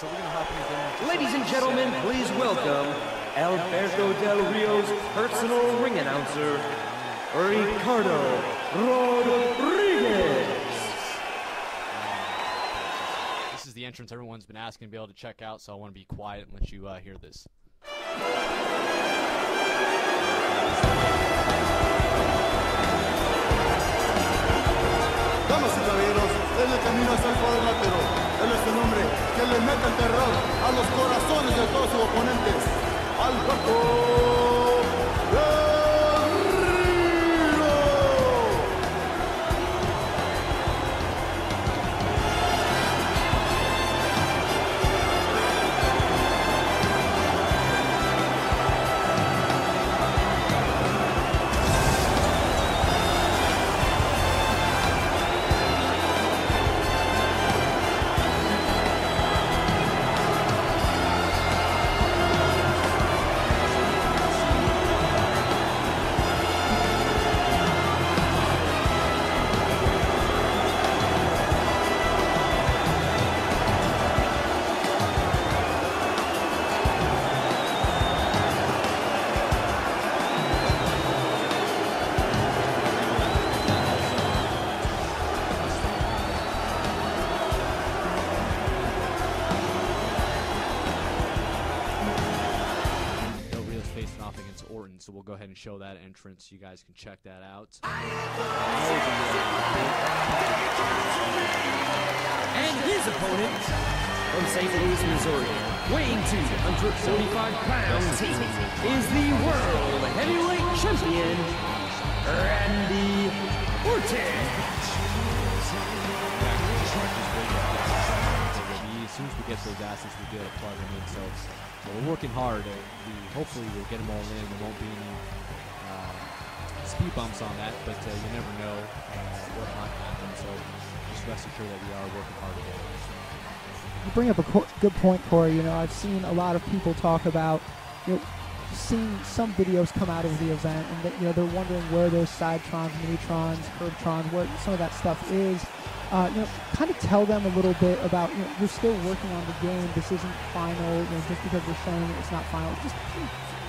Ladies and gentlemen, please welcome Alberto Del Rio's personal ring announcer, Ricardo Rodriguez. This is the entrance everyone's been asking to be able to check out, so I want to be quiet and let you hear this. Damas y caballeros, en el camino hacia el cuadrilátero, él es el hombre que le mete el terror a los corazones de todos sus oponentes, Alberto Del Rio. Facing off against Orton, so we'll go ahead and show that entrance. You guys can check that out. And his opponent, from St. Louis, Missouri, weighing 245 pounds, is the World Heavyweight Champion, Randy Orton. As soon as we get those assets, we'll be able to plug them in. So we're working hard. Hopefully we'll get them all in. There won't be any speed bumps on that, but you never know what might happen. So just rest assured that we are working hard to get it. You bring up a good point, Corey. You know, I've seen a lot of people talk about, seeing some videos come out of the event, and that, they're wondering where those sidetrons, minitrons, curvetrons, where some of that stuff is. Kind of tell them a little bit about, you're still working on the game. This isn't final. Just because we're showing it, it's not final. Just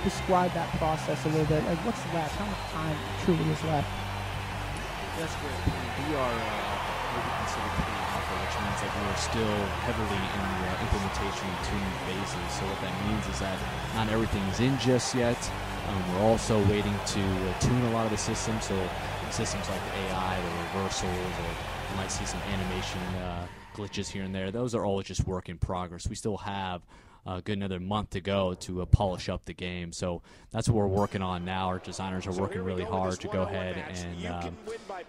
describe that process a little bit. Like, what's left? How much time truly is left? That's great. We are what we consider pre-alpha, which means that we are still heavily in the implementation and tuning phases. So what that means is that not everything is in just yet. We're also waiting to tune a lot of the systems. So systems like the AI, the reversals, or you might see some animation glitches here and there. Those are all just work in progress. We still have a good another month to go to polish up the game. So that's what we're working on now. Our designers are working really hard to go ahead and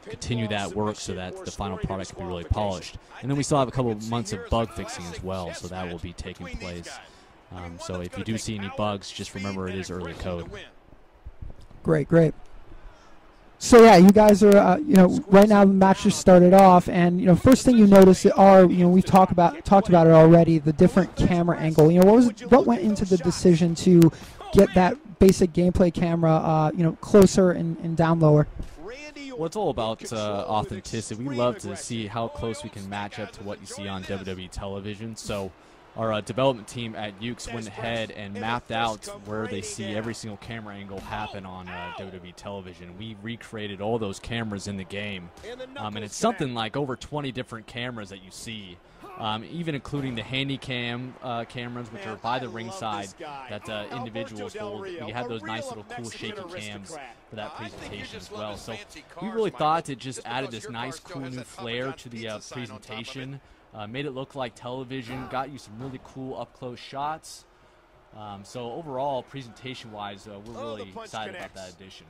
continue that work so that the final product can be really polished. And then we still have a couple of months of bug fixing as well, so that will be taking place. So if you do see any bugs, just remember it is early code. Great, great. So yeah, you guys are, right now the match just started off, and first thing you notice are, we've talked about it already, the different camera angle. What went into the decision to get that basic gameplay camera, closer and down lower? Well, it's all about authenticity. We love to see how close we can match up to what you see on WWE television. So our development team at Ukes went ahead and mapped out where they see every single camera angle happen on WWE television. We recreated all those cameras in the game, and it's something like over 20 different cameras that you see, even including the handy cam cameras, which are by the ringside that individuals hold. We had those nice little cool shaky cams for that presentation as well. So we really thought it just added this nice cool new flair to the presentation. Made it look like television, got you some really cool up-close shots. So overall, presentation-wise, we're really excited about that addition.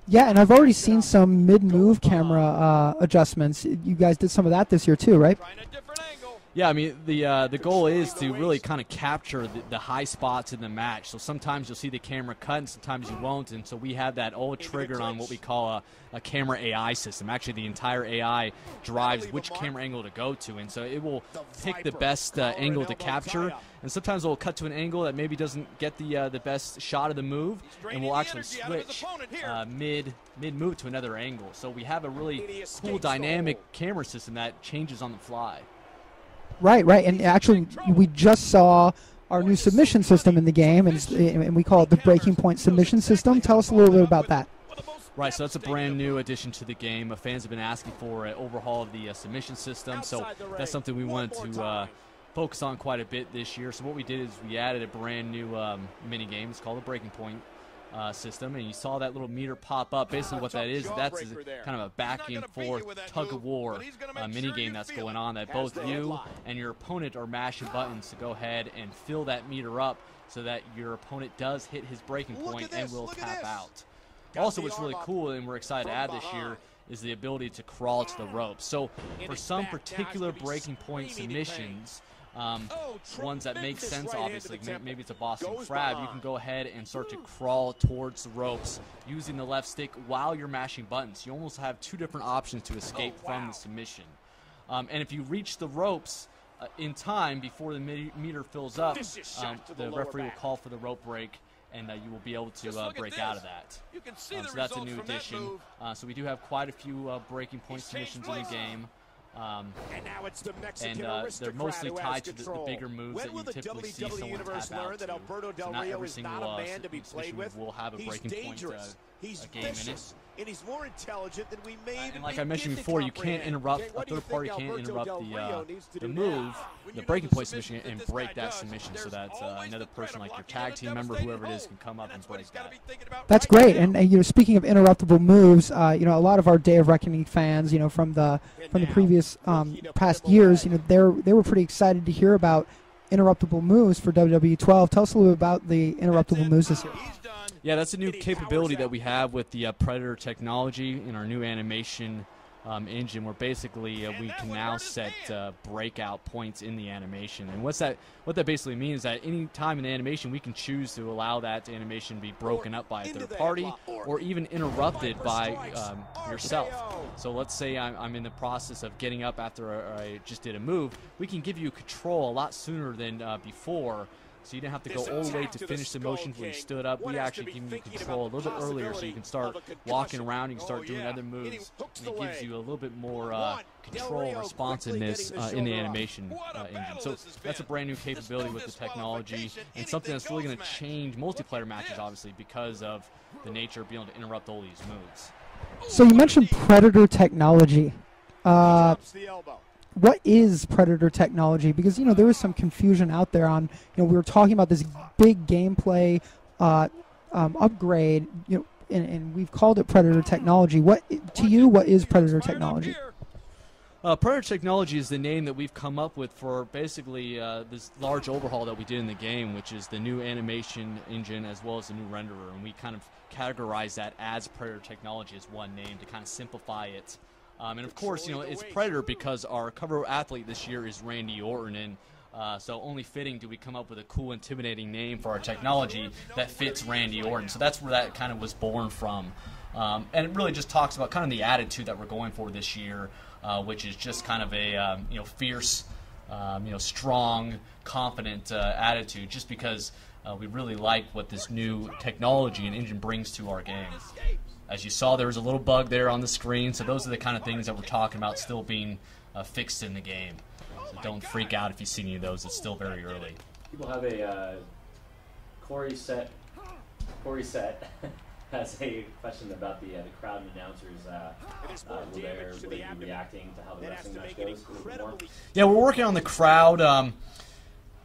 Yeah, and I've already seen some mid-move camera adjustments. You guys did some of that this year too, right? Yeah, I mean, the goal is to really kind of capture the high spots in the match. So sometimes you'll see the camera cut and sometimes you won't. And so we have that all triggered on what we call a camera AI system. Actually, the entire AI drives which camera angle to go to. And so it will pick the best angle to capture. And sometimes it will cut to an angle that maybe doesn't get the best shot of the move. And we'll actually switch mid-move to another angle. So we have a really cool dynamic camera system that changes on the fly. Right, and actually we just saw our new submission system in the game, and we call it the Breaking Point submission system. Tell us a little bit about that. Right, so that's a brand new addition to the game. Fans have been asking for an overhaul of the submission system, so that's something we wanted to focus on quite a bit this year. So what we did is we added a brand new mini game. It's called the Breaking Point system, and you saw that little meter pop up. Basically what that is, that's kind of a back and forth tug-of-war mini game that's going on, that both you and your opponent are mashing buttons to go ahead and fill that meter up so that your opponent does hit his breaking point and will tap out. Also, what's really cool and we're excited to add this year is the ability to crawl to the ropes. So for some particular breaking point submissions, ones that make sense, obviously, maybe it's a Boston Crab, you can go ahead and start to crawl towards the ropes using the left stick while you're mashing buttons. You almost have two different options to escape from the submission. And if you reach the ropes in time before the meter fills up, the referee will call for the rope break, and you will be able to break out of that. So that's a new addition. So we do have quite a few breaking point submissions in the game. And they're mostly tied to the bigger moves that you typically see someone tap out to. So not every single submission move will have a breaking point game in it. And he's more intelligent than we made. And like I mentioned before, you can't interrupt, a third party can't interrupt the move, the breaking point submission, and break that submission, so that another person like your tag team member, whoever it is, can come up and break that. That's great. And you know, speaking of interruptible moves, you know, a lot of our Day of Reckoning fans, you know, from the previous past years, you know, they were pretty excited to hear about interruptible moves for WWE 12. Tell us a little bit about the interruptible moves this year. Yeah, that's a new capability that we have with the Predator technology in our new animation engine, where basically we can now set breakout points in the animation. And what that basically means is that any time in the animation we can choose to allow that animation to be broken up by a third party or even interrupted by yourself. So let's say I'm in the process of getting up after I just did a move. We can give you control a lot sooner than before. So you didn't have to go all the way to finish the motion when you stood up. We actually give you control a little bit earlier, so you can start walking around, you can start doing other moves, and it gives you a little bit more control and responsiveness in the animation engine. So that's a brand new capability with the technology, and something that's really going to change multiplayer matches, obviously, because of the nature of being able to interrupt all these moves. So you mentioned Predator technology. What is Predator technology? Because, you know, there was some confusion out there on, you know, we were talking about this big gameplay upgrade, you know, and we've called it Predator technology. What is Predator technology? Predator technology is the name that we've come up with for basically this large overhaul that we did in the game, which is the new animation engine as well as the new renderer, and we kind of categorize that as Predator technology as one name to kind of simplify it. And of course, you know, it's Predator because our cover athlete this year is Randy Orton, and so only fitting do we come up with a cool, intimidating name for our technology that fits Randy Orton. So that's where that kind of was born from. And it really just talks about kind of the attitude that we're going for this year, which is just kind of a you know, fierce, you know, strong, confident attitude, just because we really like what this new technology and engine brings to our game. As you saw, there was a little bug there on the screen, so those are the kind of things that we're talking about still being fixed in the game. So don't freak out if you see any of those. It's still very early. People have a Corey Set has a question about the crowd and announcers. Will they be reacting to how the wrestling match goes a little bit more? Yeah, we're working on the crowd.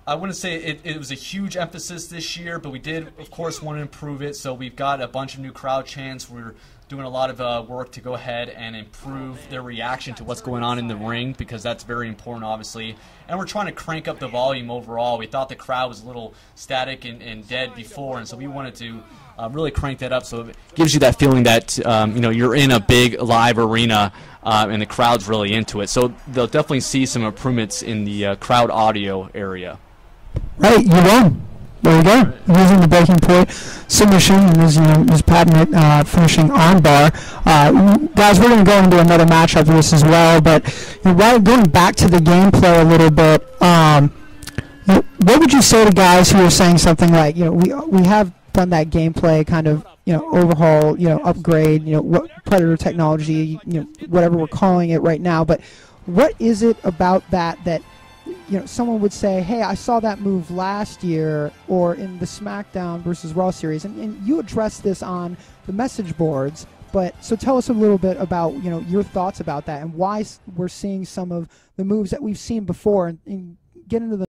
I wouldn't say it was a huge emphasis this year, but we did, of course, want to improve it. So we've got a bunch of new crowd chants. We're doing a lot of work to go ahead and improve their reaction to what's going on in the ring, because that's very important, obviously. And we're trying to crank up the volume overall. We thought the crowd was a little static and dead before, and so we wanted to really crank that up so it gives you that feeling that you know, you're in a big live arena and the crowd's really into it. So they'll definitely see some improvements in the crowd audio area. Right, you won. There we go. Using the breaking point submission and his patented finishing armbar. Guys, we're going to go into another match after this as well, but you know, going back to the gameplay a little bit, you know, what would you say to guys who are saying something like, you know, we have done that gameplay kind of, you know, overhaul, you know, upgrade, you know, what Predator technology, you know, whatever we're calling it right now, but what is it about that you know, someone would say, hey, I saw that move last year or in the SmackDown versus Raw series, and you addressed this on the message boards. But so tell us a little bit about, you know, your thoughts about that and why we're seeing some of the moves that we've seen before, and get into the